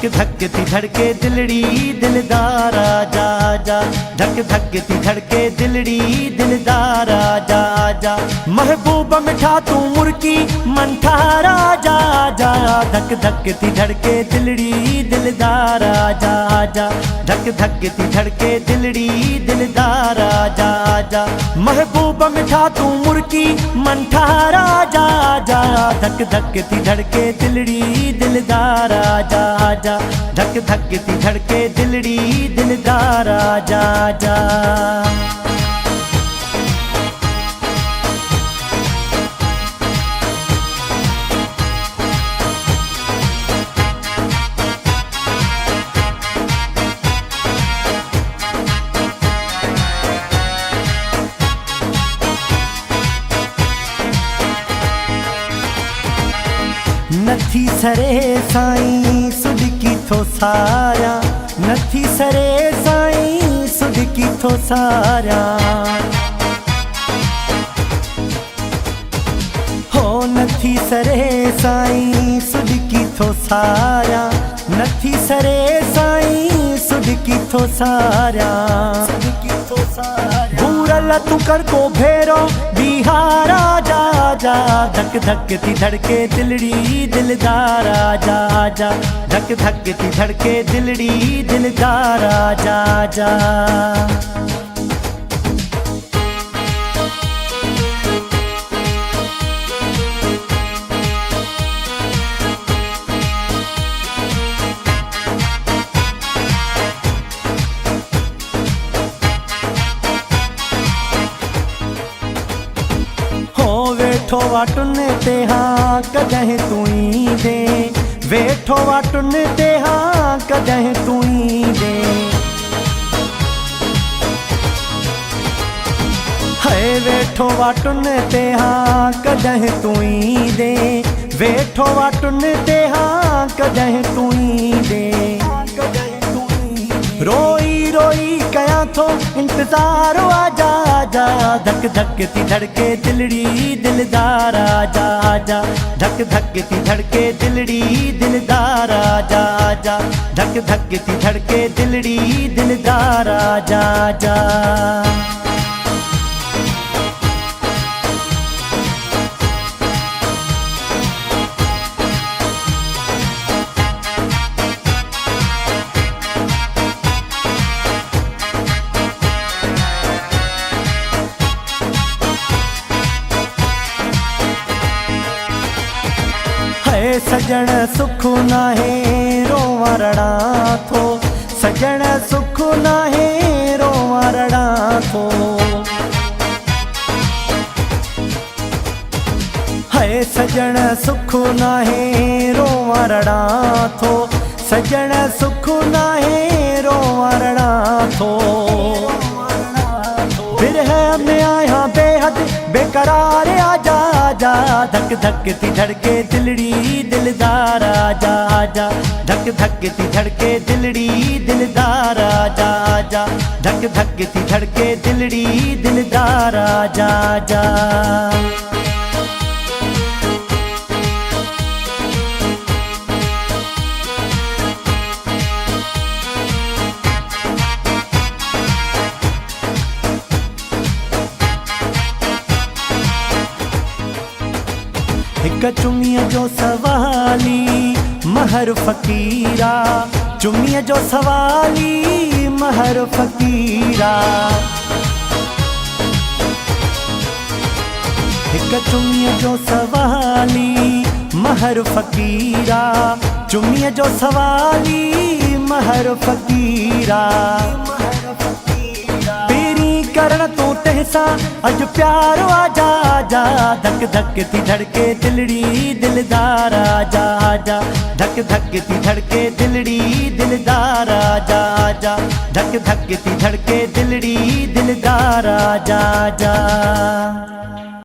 धक धक ती धड़के दिलड़ी दिलदार आजा आजा, धक धक ती धड़के दिलड़ी दिलदार आजा आजा। महबूब मिठा तू मुर्की मन ठारा आजा आजा, धक धक ती धड़के दिलड़ी दिलदार आजा आजा, धक धक ती धड़के दिलड़ी दिलदार आजा आजा। महबूब मिठा तू मुर्की मन ठारा आजा आजा, धक धक ती धड़के दिलड़ी दिलदार आजा आजा, धक धक ती धड़के दिलड़ी दिलदार आजा आजा। नथी सरे साईं सुडकी थो सारा, नथी सरे साईं सुडकी थो सारा। हो नथी सरे साईं सुडकी थो सारा, नथी सरे साईं सुडकी थो सारा। भूरल तू कर को भेरो बिहार आजा आजा, धक धक ती धड़के दिलड़ी दिलदार आजा आजा, धक धक ती धड़के दिलड़ी दिलदार आजा आजा। वेठो वाटुन ते हाँ कदह तुई दे, वेठो वाटुन ते हाँ कदह तुई दे। है वेठो वाटुन ते हाँ कदह तुई दे, वेठो वाटुन ते हाँ कदह तुई दे। रोई रोई कया थो इंतजार आजा आजा, धक धक ती धड़के दिलड़ी दिलदार आजा आजा, धक धक ती धड़के दिलड़ी दिलदार आजा आजा, धक धक ती धड़के दिलड़ी दिलदार आजा आजा। सजण सुख नाहे रोवरड़ा थो, सजण सुख नाहे रोवरड़ा थो। है सजण सुख नाहे रोवरड़ा थो, सजण सुख नाहे रोवरड़ा थो। बिरह में आया बेहद बेकरार आजा आजा, धक धक ती धड़के दिलड़ी दिलदार आजा आजा, धक धक ती धड़के दिलड़ी दिलदार आजा आजा, धक धक ती धड़के दिलड़ी दिलदार आजा आजा। हिक चुम्मीअ जो सवाली महर फ़कीरा, चुम्मीअ जो सवाली महर फ़कीरा। हिक चुम्मीअ जो सवाली महर फ़कीरा, चुम्मीअ जो सवाली महर फ़कीरा। करण तू तहसा अज प्यार आजा आजा, धक धक ती धड़के दिलड़ी दिलदार आजा आजा, धक धक ती धड़के दिलड़ी दिलदार आजा आजा, धक धक ती धड़के दिलड़ी दिलदार आजा आजा।